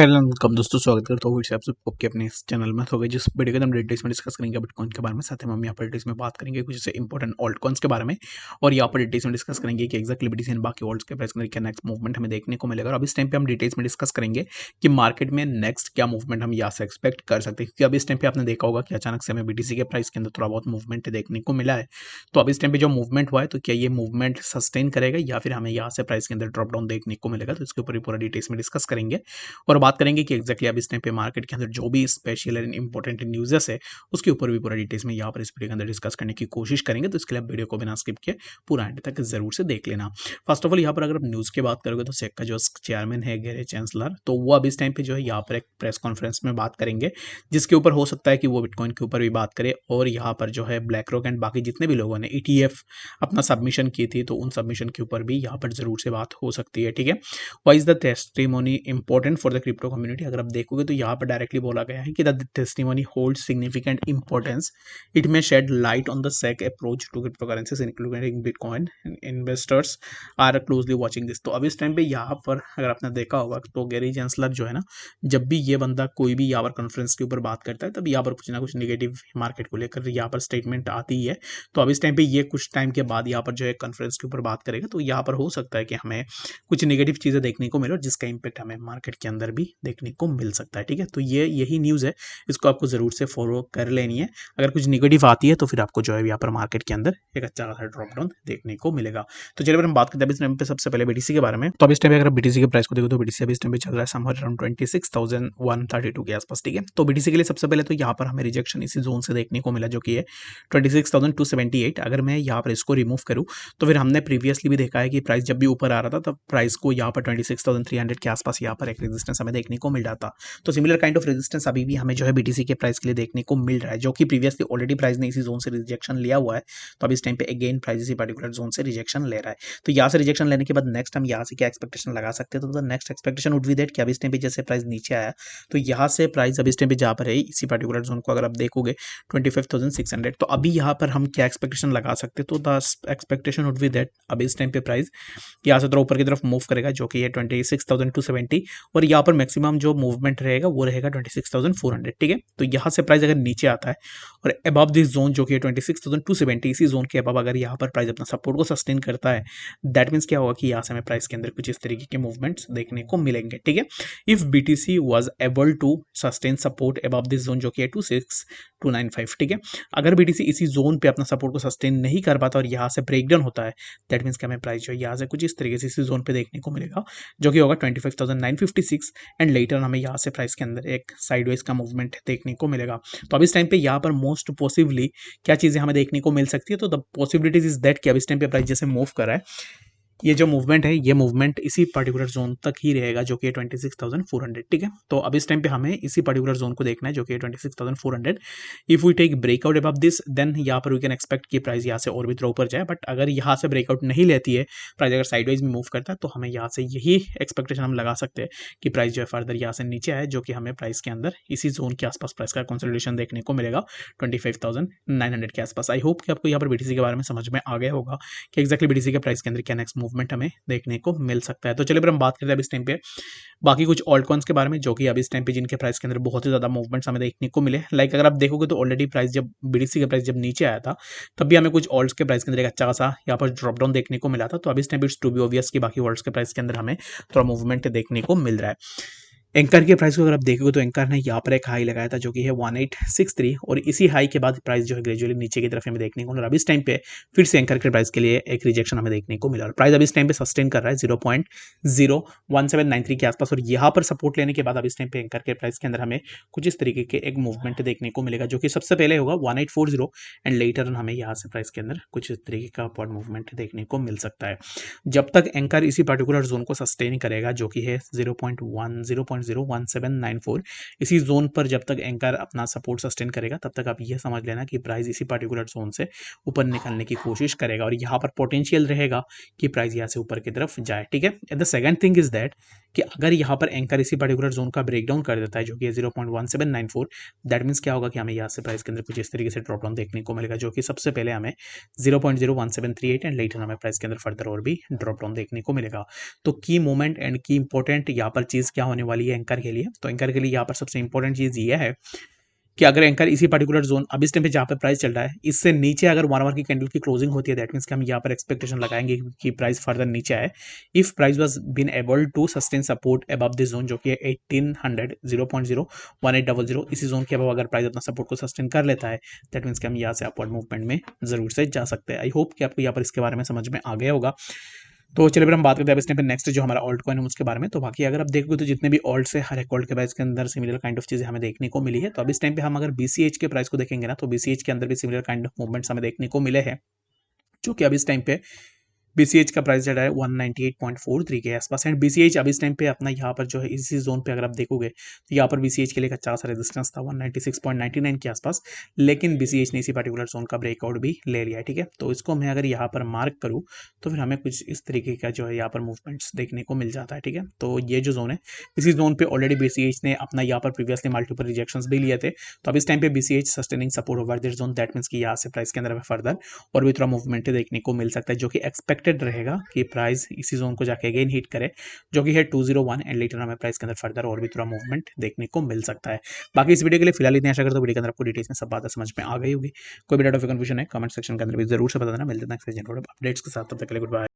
Hello welcome दोस्तों, स्वागत करता हूँ फिर से आप सबको आपके अपने इस चैनल में। तो गई जिस वीडियो के अंदर हम डिटेल्स में डिस्कस करेंगे बिटकॉइन के बारे में, साथ ही हम यहाँ पर डिटेल्स में बात करेंगे कुछ ऐसे इंपॉर्टेंट ऑल्ट कॉइन्स के बारे में, और यहाँ पर डिटेल्स में डिस्कस करेंगे कि एक्जैक्टली BTC एंड बाकी ऑल्ट्स के प्राइस के अंदर क्या नेक्स्ट मूवमेंट हमें देखने को मिलेगा। और अब इस टाइम पे हम डिटेल्स में डिस्कस करेंगे कि मार्केट में नेक्स्ट क्या मूवमेंट हम यहाँ से एक्सपेक्ट कर सकते हैं, क्योंकि अब इस टाइम पे आपने देखा होगा कि अचानक से हमें BTC के प्राइस के अंदर थोड़ा बहुत मूवमेंट देखने को मिला है। तो अब इस टाइम पे जो मूवमेंट हुआ है, तो क्या ये मूवमेंट सस्टेन करेगा या फिर हमें यहाँ से प्राइस के अंदर ड्रॉप डाउन देखने को मिलेगा, तो इसके ऊपर भी पूरा डिटेल्स में डिस्कस करेंगे और बात करेंगे कि एक्जैक्टली अब इस टाइम पे मार्केट के अंदर जो भी स्पेशल एंड इंपॉर्टेंट न्यूज़ है उसके ऊपर भी पूरा डिटेल्स में यहाँ पर इस वीडियो के अंदर डिस्कस करने की कोशिश करेंगे। तो इसके लिए वीडियो को बिना स्किप किए पूरा एंड तक जरूर से देख लेना। फर्स्ट ऑफ ऑल यहाँ पर अगर आप न्यूज़ की बात करोगे तो सेक का जो चेयरमैन है गैरे चैंसलर, तो वो अब इस टाइम पे जो है यहाँ पर एक प्रेस कॉन्फ्रेंस में बात करेंगे, जिसके ऊपर हो सकता है कि वो बिटकॉइन के ऊपर भी बात करे। और यहाँ पर जो है ब्लैक रॉक एंड बाकी जितने भी लोगों ने ETF अपना सबमिशन की थी, तो उन सबमिशन के ऊपर भी यहाँ पर जरूर से बात हो सकती है। ठीक है, why is the testimony important for the crypto community, अगर आप देखोगे तो यहाँ पर डायरेक्टली बोला गया है कि the testimony hold significant importance, it may shed light on the SEC approach to cryptocurrencies including Bitcoin. Investors are closely watching this. तो अब इस टाइम पे यहाँ पर अगर आपने देखा होगा तो गैरी चैंसलर जो है ना, जब भी ये बंदा कोई भी यहाँ पर कॉन्फ्रेंस के ऊपर बात करता है, तब यहाँ पर कुछ ना कुछ निगेटिव मार्केट को लेकर यहाँ पर स्टेटमेंट आती ही है। तो अब इस टाइम पे ये कुछ टाइम के बाद यहाँ पर जो है कॉन्फ्रेंस के ऊपर बात करेगा, तो यहाँ पर हो सकता है कि हमें कुछ नेगेटिव चीज़ें देखने को मिले और जिसका इंपैक्ट हमें मार्केट के अंदर भी देखने को मिल सकता है। ठीक है, तो ये यही न्यूज़ है, इसको आपको ज़रूर से फॉलो कर लेनी है। अगर कुछ नेगेटिव आती है तो फिर आपको जो है यहाँ पर मार्केट के अंदर एक अच्छा खासा ड्रॉप डाउन देखने को मिलेगा। तो चलिए, अगर हम बात करते हैं इस टाइम पे सबसे पहले BTC के बारे में, तो अब इस टाइम पे अगर BTC के प्राइस को देखो तो BTC अभी इस टाइम पे चल रहा है समवेयर अराउंड 26,132 के आसपास। ठीक है, तो BTC के लिए सबसे पहले तो यहाँ पर हमें रिजेक्शन इसी जोन से देखने को मिला, जो कि है 26,278। अगर मैं यहाँ पर इसको रिमूव करूँ तो फिर हमने प्रीवियसली भी देखा है कि प्राइस जब भी ऊपर आ रहा था तब प्राइस को यहाँ पर 26,300 के आसपास यहाँ पर एक रेजिस्टेंस हमें देखने को मिल रहा था। तो सिमिलर काइंड ऑफ रेजिस्टेंस अभी भी हमें जो है BTC के प्राइस के लिए देखने को मिल रहा है, जो कि प्रीवियसली ऑलरेडी प्राइस ने इसी जोन से रिजेक्शन लिया हुआ है। तो अब इस टाइम पे अगेन प्राइस इसी पर्टिकुलर जोन से रिजेक्शन ले रहा है। तो यहाँ से रिजेक्शन लेने के बाद नेक्स्ट हम यहाँ से क्या एक्सपेक्टेशन लगा सकते हैं, तो next expectation would be that कि अब इस टाइम पे जैसे प्राइस नीचे आया, तो यहाँ से प्राइस अब इस टाइम पे जहाँ पर है इसी पर्टिकुलर जोन को अगर आप देखोगे 25,600, तो अभी यहाँ पर हम क्या एक्सपेक्टेशन लगा सकते हैं, तो the expectation would be that अब इस टाइम पे प्राइस यहाँ से थोड़ा ऊपर की तरफ मूव करेगा, जो कि है 26,270, और यहाँ पर मैक्सिमम जो मूवमेंट रहेगा वो रहेगा 26,400। ठीक है, तो यहाँ से प्राइस अगर नीचे आता है और अबव दिस जोन जो कि है 26,270, इसी जोन के अबव अगर यहाँ पर प्राइस अपना सपोर्ट को सस्टेन करता है, दैट मीन्स क्या होगा कि यहाँ से हमें प्राइस के अंदर कुछ इस तरीके के मूवमेंट्स देखने को मिलेंगे। ठीक है, if BTC was able to sustain support above this zone जो कि है 26,295। ठीक है, अगर BTC इसी जोन पे अपना सपोर्ट को सस्टेन नहीं कर पाता और यहाँ से ब्रेकडाउन होता है, दैट मीन्स कि हमें प्राइस जो है यहाँ से कुछ इस तरीके से इसी जोन पे देखने को मिलेगा, जो कि होगा 25,956, एंड लेटर हमें यहाँ से प्राइस के अंदर एक साइडवेज का मूवमेंट देखने को मिलेगा। तो अब इस टाइम पे यहाँ पर मोस्ट पॉसिबली क्या चीज़ें हमें देखने को मिल सकती है, तो द पॉसिबिलिटीज इज दैट कि अब इस टाइम पे प्राइस जैसे मूव कर रहा है, ये जो मूवमेंट है ये मूवमेंट इसी पर्टिकुलर जोन तक ही रहेगा, जो कि 26,400। ठीक है, तो अब इस टाइम पे हमें इसी पर्टिकुलर जोन को देखना है, जो कि 26,400। If we take breakout above this, then यहाँ पर वी कैन एक्सपेक्ट कि प्राइस यहाँ से और भी थोड़ा ऊपर जाए, बट अगर यहाँ से ब्रेकआउट नहीं लेती है, प्राइस अगर साइडवाइज में मूव करता है, तो हमें यहाँ से यही एक्सपेक्टेशन हम लगा सकते हैं कि प्राइस जो है फर्दर यहाँ से नीचे आए, जो कि हमें प्राइस के अंदर इसी जोन के आसपास प्राइस का कंसोलिडेशन देखने को मिलेगा 25,900 के आसपास। आई होप कि आपको यहाँ पर BTC के बारे में समझ में आ गया होगा कि एक्जैक्टली BTC के प्राइस के अंदर क्या नेक्स्ट मूवमेंट हमें देखने को मिल सकता है। तो चलिए, हम बात करते हैं अब इस टाइम पे बाकी कुछ ऑल्ट कॉइन्स के बारे में, जो कि अब इस टाइम पे जिनके प्राइस के अंदर बहुत ही ज़्यादा मूवमेंट्स हमें देखने को मिले। लाइक अगर आप देखोगे तो ऑलरेडी प्राइस जब BTC का प्राइस जब नीचे आया था, तब भी हमें कुछ ऑल्ट्स के प्राइस के अंदर एक अच्छा खासा यहाँ पर ड्रॉप डाउन देखने को मिला था। तो अब इस time it's to be obvious कि बाकी ऑल्ट्स के प्राइस के अंदर हमें थोड़ा मूवमेंट देखने को मिल रहा है। एंकर के प्राइस को अगर आप देखोगे तो एंकर ने यहाँ पर एक हाई लगाया था, जो कि है 1863, और इसी हाई के बाद प्राइस जो है ग्रेजुअली नीचे की तरफ हमें देखने को मिला। अब इस टाइम पे फिर से एंकर के प्राइस के लिए एक रिजेक्शन हमें देखने को मिला, और प्राइस अब इस टाइम पे सस्टेन कर रहा है 0.01793 के आसपास, और यहाँ पर सपोर्ट लेने के बाद अब इस टाइम पे एंकर के प्राइस के अंदर हमें कुछ इस तरीके के एक मूवमेंट देखने को मिलेगा, जो कि सबसे पहले होगा 1840, एंड लेटर हमें यहाँ से प्राइस के अंदर कुछ इस तरीके का अपवर्ड मूवमेंट देखने को मिल सकता है। जब तक एंकर इसी पर्टिकुलर जोन को सस्टेन करेगा, जो कि है 0.01794, इसी जोन पर जब तक एंकर अपना सपोर्ट सस्टेन करेगा, तब तक आप यह समझ लेना कि प्राइस इसी पर्टिकुलर जोन से ऊपर निकलने की कोशिश करेगा, और यहाँ पर पोटेंशियल रहेगा कि प्राइस यहाँ से ऊपर की तरफ जाए। ठीक है, the second thing is that कि अगर यहाँ पर एंकर इसी पर्टिकुलर जोन का ब्रेकडाउन कर देता है, जो कि 0.1794, दैट मीन्स क्या होगा कि हमें यहाँ से प्राइस के अंदर कुछ इस तरीके से ड्रॉप डाउन देखने को मिलेगा, जो कि सबसे पहले हमें 0.01738, एंड लेटर हमें प्राइस के अंदर फर्दर और भी ड्रॉप डाउन देखने को मिलेगा। तो की मोमेंट एंड की इंपॉर्टेंट यहाँ पर चीज़ क्या होने वाली है एंकर के लिए। तो एंकर के लिए यहाँ पर सबसे इंपॉर्टेंट चीज़ ये है कि अगर एंकर इसी पर्टिकुलर जोन अब इस टाइम पे जहाँ पे प्राइस चल रहा है इससे नीचे अगर 1 आवर की कैंडल की क्लोजिंग होती है, दैट मीन्स कि हम यहाँ पर एक्सपेक्टेशन लगाएंगे कि प्राइस फर्दर नीचे आए। If price was been able to sustain support above this zone जो कि है 1800 0.01800, इसी जोन के अबव अगर प्राइस अपना सपोर्ट को सस्टेन कर लेता है, दैट मीन्स कि हम यहाँ से अपवर्ड मूवमेंट में जरूर से जा सकते हैं। आई होप कि आपको यहाँ पर इसके बारे में समझ में आ गया होगा। तो चलिए फिर हम बात करते हैं इस टाइम पे नेक्स्ट जो हमारा ऑल्ट कॉइन है उसके बारे में। तो बाकी अगर आप देखोगे तो जितने भी ऑल्ट्स है हर एक ऑल्ट के प्राइस के अंदर सिमिलर काइंड ऑफ चीज़ें हमें देखने को मिली है। तो अब इस टाइम पे हम अगर बीसीएच के प्राइस को देखेंगे ना, तो बीसीएच के अंदर भी सिमिलर काइंड ऑफ मूवमेंट्स हमें देखने को मिले हैं, जो कि अब इस टाइम पे बीसीएच का प्राइस चल रहा है 198.43 के आसपास। एंड बीसीएच अब इस टाइम पे अपना यहाँ पर जो है इसी जोन पे अगर आप देखोगे तो यहाँ पर बीसीएच के लिए एक अच्छा सा रेजिस्टेंस था 196.99 के आसपास, लेकिन बीसीएच ने इसी पर्टिकुलर जोन का ब्रेकआउट भी ले लिया है। ठीक है, तो इसको मैं अगर यहाँ पर मार्क करूँ तो फिर हमें कुछ इस तरीके का जो है यहाँ पर मूवमेंट्स देखने को मिल जाता है। ठीक है, तो ये जो जोन है इसी जोन पे ऑलरेडी बीसीएच ने अपना यहाँ पर प्रीवियसली मल्टीपल रिजेक्शंस भी लिए थे। तो अब इस टाइम पे BCH sustaining support over this zone, that means कि यहाँ से प्राइस के अंदर हमें फर्दर और भी थोड़ा मूवमेंट देखने को मिल सकता है, जो कि एक्सपेक्टेड रहेगा कि प्राइस इसी जोन को जाके अगेन हिट करे, जो कि है 201 एंड लेटर हमें प्राइस के अंदर फर्दर और भी थोड़ा मूवमेंट देखने को मिल सकता है। बाकी इस वीडियो के लिए फिलहाल इतनी आशा करता हूं वीडियो के अंदर आपको डिटेल्स में सब बातें समझ में आ गई होगी। कोई भी डाउट या कंफ्यूजन है कमेंट सेक्शन के अंदर भी जरूर से बता देना। मिलते हैं नेक्स्ट अपडेट्स के साथ, तब तक के लिए गुड बाय।